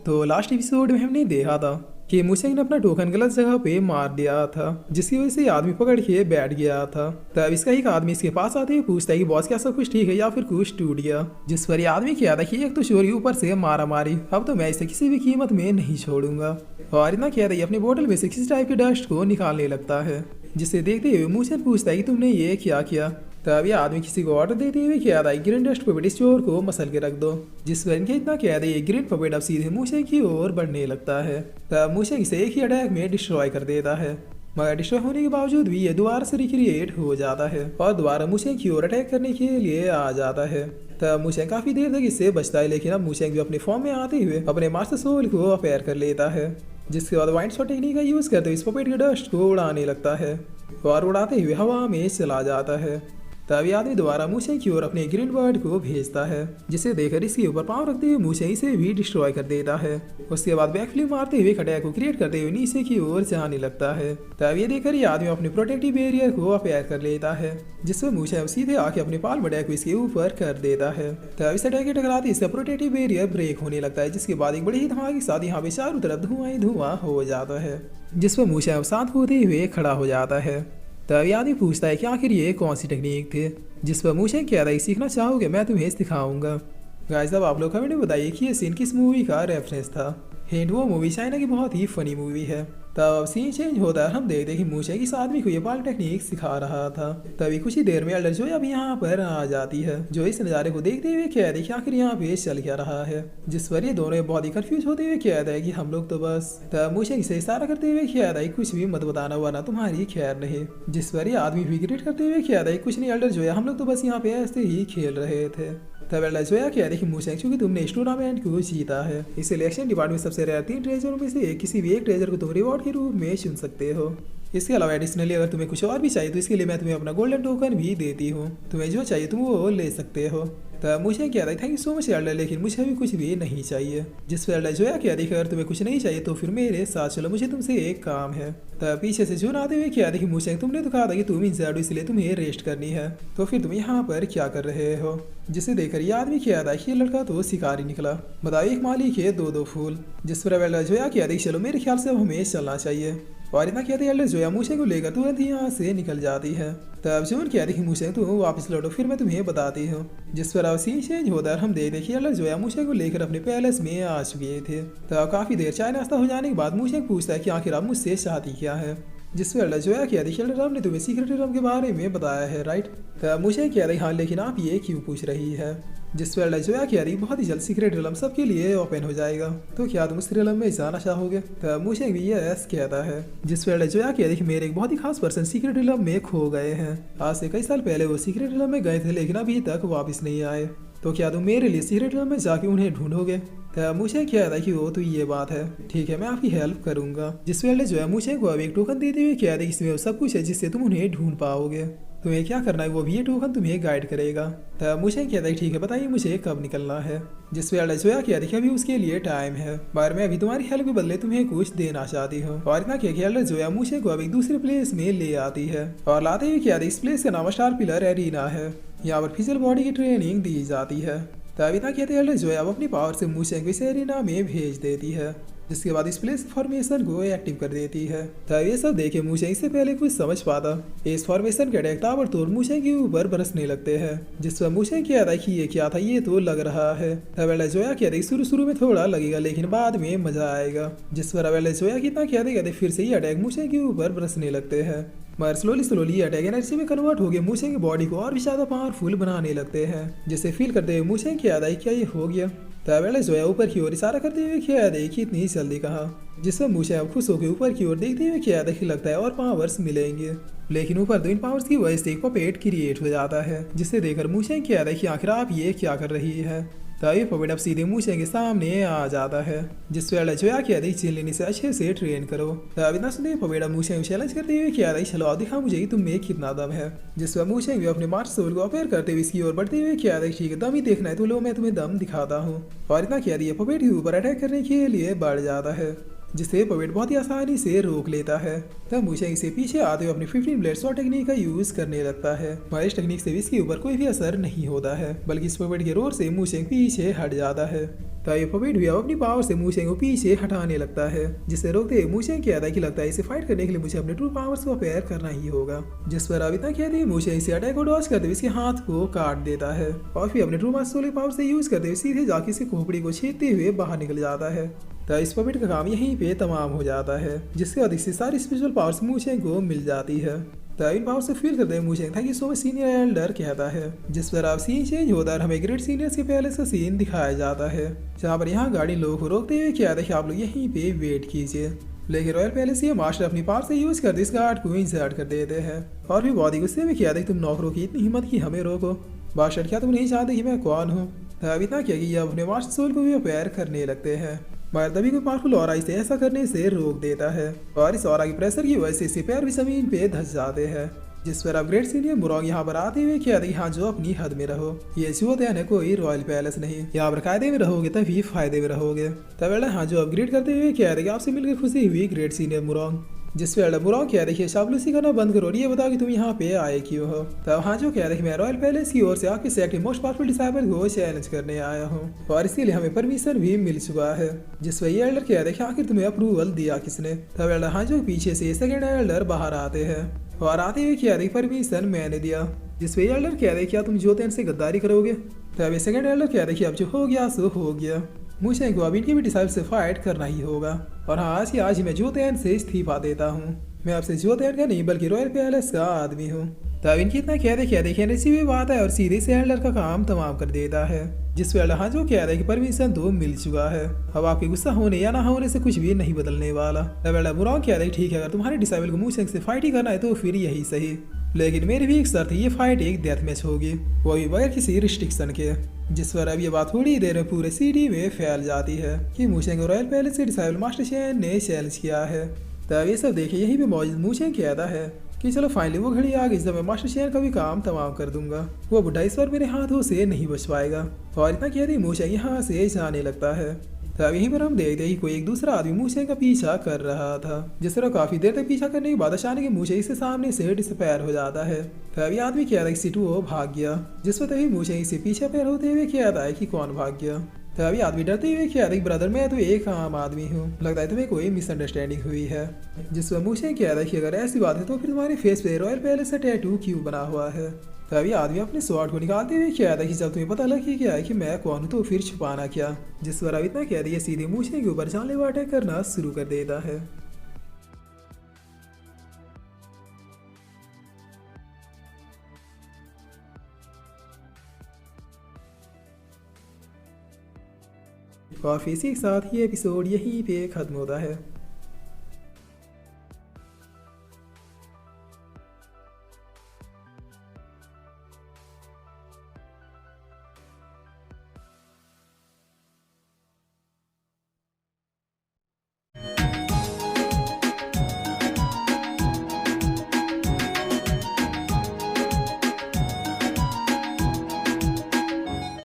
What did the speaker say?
तो last episode में हमने देखा था कि मुसेंग ने अपना टोकन गलत जगह पे मार दिया था, जिसकी वजह से आदमी पकड़ के बैठ गया था। तब इसका एक आदमी इसके पास आते हुए पूछता है कि बॉस क्या सब कुछ ठीक है या फिर कुछ टूट गया। जिस पर ये आदमी किया था कि एक तो चोरी ऊपर से मारा मारी, अब तो मैं इसे किसी भी कीमत में नहीं छोड़ूंगा। और इतना किया था अपनी बोतल में से किसी टाइप के डस्ट को निकालने लगता है, जिसे देखते हुए मुसेंग पूछता है कि तुमने ये क्या किया। तब ये आदमी किसी को ऑर्डर देते हुए कह रहा है ग्रीन डस्ट पपेट इस चोर को मसल के रख दो। जिस पर इनके इतना कह रहे ग्रीन पपेट अब सीधे मुसेंग की ओर बढ़ने लगता है। तब मुसेंग इसे एक ही अटैक में डिस्ट्रॉय कर देता है, मगर डिस्ट्रॉय होने के बावजूद भी ये दोबारा से रिक्रिएट हो जाता है और दोबारा मुसेंग की ओर अटैक करने के लिए आ जाता है। तब मुसेंग काफी देर तक इससे बचता है, लेकिन अब मुसेंग भी अपने फॉर्म में आते हुए अपने मास्टर सोल को अपेयर कर लेता है, जिसके बाद वाइंड शॉट टेक्निक का यूज करते हुए इस पपेट के डस्ट को उड़ाने लगता है और उड़ाते हुए हवा में चला जाता है। तभी आदमी दोबारा मुसेंग की ओर अपने ग्रीन बर्ड को भेजता है, जिसे देखकर इसके ऊपर पांव रखते हुए मुसेंग इसे भी डिस्ट्रॉय कर देता है। उसके बाद बैकफ्लिप मारते हुए अटैक को क्रिएट करते हुए नीचे की ओर जाने लगता है। तब ये देखकर ये आदमी अपने प्रोटेक्टिव बैरियर को अपेयर कर लेता है, जिससे मुसेंग सीधे आके अपने पाल अटैक को इसके ऊपर कर देता है। तब इस अटैक के टकराते इसका प्रोटेक्टिव बैरियर ब्रेक होने लगता है, जिसके बाद एक बड़ी ही धमाके के साथ यहाँ पे चारों तरफ धुआं ही धुआं हो जाता है, जिस पर मुसेंग शांत होते हुए खड़ा हो जाता है। तभी आदमी पूछता है कि आखिर ये कौन सी टेक्निक थी, जिस पर मुसेंग कह रहा है सीखना चाहोगे मैं तुम्हें सिखाऊंगा। गाइस अब आप लोग कमेंट में बताइए कि ये सीन किस मूवी का रेफरेंस था। हिंट वो मूवी चाइना की बहुत ही फनी मूवी है। तब अब सीन चेंज होता है, हम देखते हैं कि मुसेंग इस आदमी को ये पाल टेक्निक सिखा रहा था। तभी कुछ ही देर में एल्डर जोया भी यहाँ पर आ जाती है, जो इस नज़ारे को देखते हुए कह रही कि आखिर यहाँ पे चल क्या रहा है। जिस पर ये दोनों बहुत ही कंफ्यूज होते हुए कह रहे हैं कि हम लोग तो बस। तब मुसेंग इसे इशारा करते हुए कह रहा है कुछ भी मत बताना वरना तुम्हारी खैर नहीं। जिस पर ये आदमी भी ग्रेट करते हुए कह रहा है कुछ नहीं एल्डर जोया, हम लोग तो बस यहाँ पे ऐसे ही खेल रहे थे। तब एल्डर जोया कह रही कि मुसेंग चूंकि तुमने इस टूर्नामेंट को जीता है, इस इलेक्शन डिपार्टमेंट सबसे रेयर 3 ट्रेजरों में से किसी भी एक ट्रेजर को तुम रिवॉर्ड के रूप में चुन सकते हो। इसके अलावा एडिशनली अगर तुम्हें कुछ और भी चाहिए तो इसके लिए मैं तुम्हें अपना गोल्डन टोकन भी देती हूँ, तुम्हें जो चाहिए तुम वो ले सकते हो। तब मुझे क्या था thank you so much Elder, लेकिन मुझे भी कुछ भी नहीं चाहिए। जिस पर एल्डर जोया क्या अगर तुम्हें कुछ नहीं चाहिए तो फिर मेरे साथ चलो, मुझे तुमसे एक काम है। तब पीछे से जून आते हुए क्या देखी मुझे तुमने तो कहा था कि तुम इंजर्ड हो इसलिए तुम्हें रेस्ट करनी है, तो फिर तुम यहाँ पर क्या कर रहे हो। जिसे देखकर ये आदमी क्या था कि लड़का तो शिकारी निकला, बताओ एक माली के दो फूल। जिस पर एल्डर जोया क्या देखी चलो मेरे ख्याल से अब हमें चलना चाहिए। और इतना कहते एल्डर जोया मुसेंग को लेकर तुरंत यहाँ से निकल जाती है। तब जून क्या देखी मुसेंग तुम वापस लौटो फिर मैं तुम्हें बताती हूँ। जिस पर अब सीन चेंज होता है, हम देखिए एल्डर जोया मुसेंग को लेकर अपने पैलेस में आ चुके थे। तब काफी देर चाय नाश्ता हो जाने के बाद मुसेंग पूछता है कि आखिर आप मुझसे चाहती क्या है। जिस पर एल्डर जोया क्या देखिए एल्डर ने तुम्हें सीक्रेट रूम के बारे में बताया है राइट। तब मुझे क्या हाँ लेकिन आप ये क्यों पूछ रही है। जिस पर एल्डर जोया क्या बहुत ही जल्द सीक्रेट रिलम सबके लिए ओपन हो जाएगा, तो क्या तुम उस रिलम में जाना चाहोगे। तब मुझे भी यस कहता है। जिस पर एल्डर जोया क्या मेरे एक बहुत ही खास पर्सन सीक्रेट रिलम में खो गए हैं। आज से कई साल पहले वो सीक्रेट रिलम में गए थे लेकिन अभी तक वापस नहीं आए, तो क्या तुम मेरे लिए सीक्रेट रिलम में जाके उन्हें ढूंढोगे। तब मुझे क्या था कि वो तो ये बात है, ठीक है मैं आपकी हेल्प करूंगा। जिस पर एल्डर जोया मुझे को अब एक टोकन देते हुए क्या था इसमें सब कुछ है जिससे तुम उन्हें ढूंढ पाओगे, तुम्हें क्या करना है वो भी ये टोकन तुम्हें गाइड करेगा। तब मुझे क्या था ठीक है बताइए मुझे कब निकलना है। जिस पे एल्डर जोया क्या देखिए अभी उसके लिए टाइम है, पर मैं अभी तुम्हारी हेल्प के बदले तुम्हें कुछ देना चाहती हूँ। और इतना क्या एल्डर जोया मुझे को अब एक दूसरे प्लेस में ले आती है और लाते हुए क्या इस प्लेस का नाम स्टार पिलर एरिना है। यहाँ पर फिजिकल बॉडी की ट्रेनिंग दी जाती है। तब इतना कहते एल्डर जोया अब अपनी पावर से मुझे इस एरिना में भेज देती है, जिसके बाद इस प्लेस फॉर्मेशन को एक्टिव कर देती है। तब ये सब देखे मुझे इससे पहले कुछ समझ पाता, इस फॉर्मेशन के अटैक ताबड़तोड़ मुझे के ऊपर बरसने लगते हैं। जिस पर मुझे क्या था कि ये क्या था ये तो लग रहा है। तब एल्डर जोया क्या था शुरू में थोड़ा लगेगा लेकिन बाद में मजा आएगा। जिस पर अब एल्डर जोया कितना कहते फिर से ये अटैक मुझे के ऊपर बरसने लगते हैं, मगर स्लोली अटैक एनर्जी में कन्वर्ट हो गए मुझे की बॉडी को और भी ज्यादा पावरफुल बनाने लगते हैं, जिसे फील करते हुए मुझे क्या था क्या ये हो गया। तब एल्डर जोया ऊपर की ओर इशारा करते हुए क्या देखी इतनी जल्दी कहा। जिसमें मुझे अब खुश होकर ऊपर की ओर देखते हुए क्या देखी लगता है और पावर्स मिलेंगे, लेकिन ऊपर तो इन पावर्स की वजह से एक पपेट क्रिएट हो जाता है, जिसे देखकर मुझे क्या देखी आखिर आप ये क्या कर रही है। तभी पपेट अब सीधे मुझे के सामने आ जाता है। जिस पर एल्डर जोया क्या देखी चीन लेने से अच्छे से ट्रेन करो। तब इतना सुनते पपेट अब मुझे चैलेंज करते हुए क्या देखी चलो दिखा मुझे तुम में कितना दम है। जिस पर मुझे भी अपने मास्टर सोल को अपेयर करते हुए इसकी ओर बढ़ते हुए क्या देखी ठीक है दम ही देखना है तो लो मैं तुम्हें दम दिखाता हूँ। और इतना क्या दिया पपेट के ऊपर अटैक करने के लिए बढ़ जाता है। जिससे पवेट बहुत ही आसानी से रोक लेता है। तब मूशेंग इसे पीछे आते हुए अपनी 15 ब्लेड शॉट टेक्निक का यूज करने लगता है, मगर इस टेक्निक से इसके ऊपर कोई भी असर नहीं होता है, बल्कि इस पवेट के रोर से मूशेंग पीछे हट जाता है। तभी पवेट भी अब अपनी पावर से मूशेंग को पीछे हटाने लगता है, जिससे रोकते हुए मूशेंग कहता है कि लगता है इसे फाइट करने के लिए मुझे अपने ट्रू पावर्स को अपेयर करना ही होगा। जिस पर अब इतना कहते हुए मूशेंग इसे अटैक को डॉज करते हुए इसके हाथ को काट देता है और फिर अपने ट्रू मास्टर सोलर पावर से यूज करते हुए सीधे जाके इसकी खोपड़ी को छेदते हुए बाहर निकल जाता है। तो इस पवेट का काम यहीं पे तमाम हो जाता है, जिससे अधिक से सारी स्पेशल पावर्स मूशेंग को मिल जाती है। तो इन पावर से फील करते हुए मूशेंग thank you so much senior elder कहता है, जिस पर अब सीन चेंज होता है, हमें ग्रेट सीनियर्स के पैलेस का सीन दिखाया जाता है, जहाँ पर यहाँ गाड़ी लोगों को रोकते हुए क्या देखिए आप लोग यहीं पे वेट कीजिए। लेकिन रॉयल पैलेस ये मास्टर अपनी पावर से यूज करते इस गार्ड को इंसर्ट कर देते हैं और भी बहुत ही गुस्से में किया देख तुम नौकरों की इतनी हिम्मत की हमें रोको, बादशाह क्या तुम नहीं चाहते कि मैं कौन हूँ। अब इतना किया कि ये अपने मास्टर सोल को भी अपेयर करने लगते हैं, मगर तभी कोई पावरफुल ऑरा इसे ऐसा करने से रोक देता है और इस ऑरा की प्रेशर की वजह से इसके पैर भी जमीन पे धंस जाते हैं। जिस पर अब ग्रेट सीनियर मुरोंग यहाँ पर आते हुए कहते हैं हाँ जो अपनी हद में रहो, ये जुओतियान है कोई रॉयल पैलेस नहीं, यहाँ पर कायदे में रहोगे तभी फायदे में रहोगे। तब हाँ जो अपग्रेड करते हुए कहते हैं कि आपसे मिलकर खुशी हुई ग्रेट सीनियर मुरोंग। जिस पे मुरोंग कह देखिए चापलूसी करना बंद करो और ये बताओ कि तुम यहाँ पे आए क्यों हो। तब हाँ जो कह रहे मैं रॉयल पैलेस की ओर से आपके सेक्ट के मोस्ट पावरफुल डिसाइबल को चैलेंज करने आया हूँ और इसीलिए हमें परमिशन भी मिल चुका है। जिस पर ये एल्डर कह रहे आखिर तुम्हें अप्रूवल दिया किसने। तब एल्डर हाँ जो पीछे से सेकंड एल्डर बाहर आते हैं और आते हुए कह रहे परमिशन मैंने दिया। जिस पे एल्डर कह रहे क्या तुम जोतेन से गद्दारी करोगे। तब सेकंड एल्डर कह रहे अब जो हो गया सो हो गया, मुझे को अब इनके भी डिसाइबल से फाइट करना ही होगा और हाँ आज ही मैं जोतेन से इस्तीफा देता हूँ। मैं आपसे जोतेन का नहीं बल्कि रॉयल पैलेस का आदमी हूँ। तब इनकी इतना कह देखने से भी बात है और सीधे से एल्डर का काम तमाम कर देता है। जिस पे एल्डर हाँ जो कह रहे कि परमिशन तो मिल चुका है, अब आपके गुस्सा होने या ना होने से कुछ भी नहीं बदलने वाला। तब एल्डर मुरोंग कह रहे ठीक है अगर तुम्हारे डिसाइबल को मूशेंग से फाइट ही करना है तो फिर यही सही, लेकिन मेरी भी एक शर्त है ये फाइट एक डेथ मैच होगी, वो भी बगैर किसी रिस्ट्रिक्शन के। जिस पर अब ये बात थोड़ी देर में पूरे सिटी में फैल जाती है कि मूशेंग रॉयल पैलेस के डिसाइबल मास्टर चैन ने चैलेंज किया है। तब ये सब देखे यहीं पे मौजूद मूशेंग कहता है कि चलो फाइनली वो घड़ी आ गई जब मैं मास्टर चैन का भी काम तमाम कर दूंगा, वो बुढ़ा इस बार मेरे हाथों से नहीं बच पाएगा। और इतना कह रही मूशेंग यहाँ से जाने लगता है। तब यहीं पर हम देखते हैं कि कोई एक दूसरा आदमी मूशेंग का पीछा कर रहा था, जिस तरह काफी देर तक पीछा करने के बाद अचानक मूशेंग इसके सामने से डिसअपीयर हो जाता है। तभी आदमी कहता है कि सिटू वो भाग गया, जिस पर तभी मूशेंग इससे पीछे पैर होते हुए कहता है कि कौन भाग गया। तभी आदमी डरते हुए कहता है ब्रदर मैं तो एक आम आदमी हूँ, लगता है तुम्हें कोई मिसअंडरस्टैंडिंग हुई है। जिस पर मूशेंग कहता है कि अगर ऐसी बात है तो फिर तुम्हारे फेस पे रॉयल पैलेस का टैटू क्यों बना हुआ है। तभी आदमी अपने स्वॉर्ड को निकालते हुए कहता है कि जब तुम्हें पता लग गया है कि मैं कौन हूँ तो फिर छुपाना क्या। जिस पर अब इतना कह रही है सीधे मूशेंग के ऊपर जानलेवा अटैक करना शुरू कर देता है। और फिर इसी के साथ ये एपिसोड यहीं पे खत्म होता है।